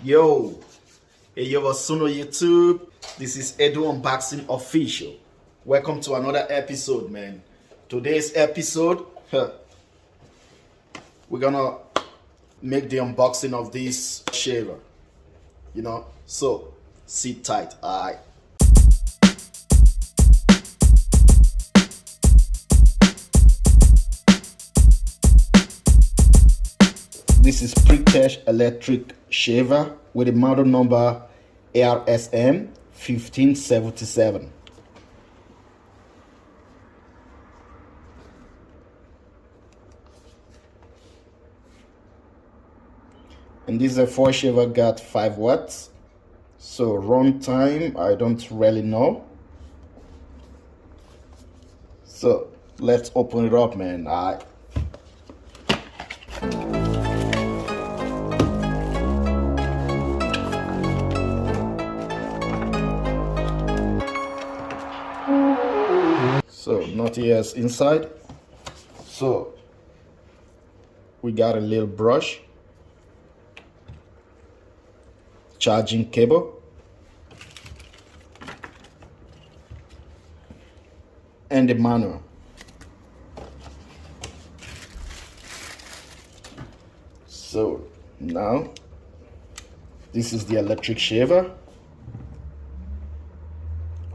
Yo, hey yo, what's on YouTube? This is Edu Unboxing Official. Welcome to another episode, man. Today's episode, we're gonna make the unboxing of this shaver. So sit tight, alright. This is PRITECH electric shaver with a model number RSM 1577. And this is a 4 shaver, got 5 watts. So run time, I don't really know. So let's open it up, man. Alright. So nothing else inside. So we got a little brush, charging cable, and the manual. So now this is the electric shaver.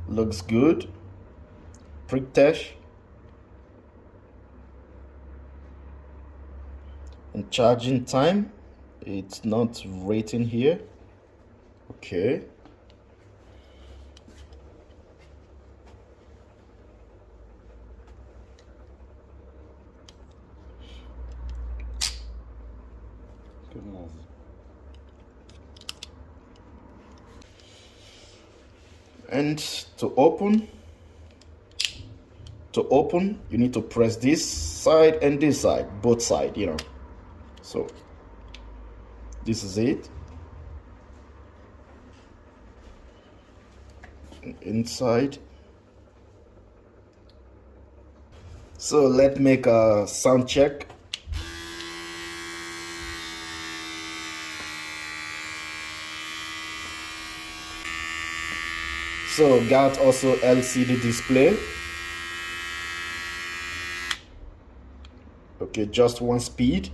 Looks good. PRITECH. And charging time, it's not rating here. Okay. And to open, you need to press this side and this side, both sides, So this is it. Inside. So let's make a sound check. So got also LCD display. Okay, just one speed.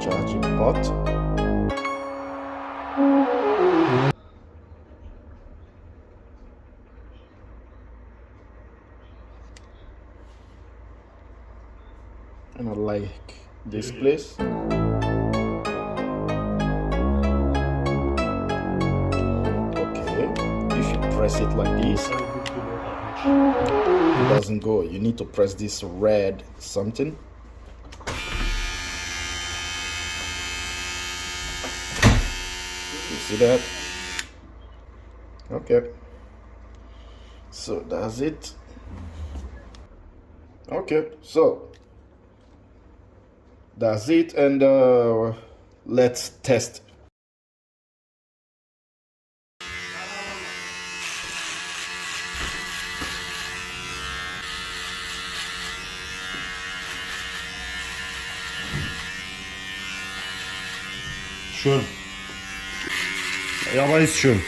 Charging port. And I like this place. Press it like this, it doesn't go. You need to press this red something. You see that? Okay, so that's it. Okay, so that's it, and let's test. Schön. Ja, aber ist schön.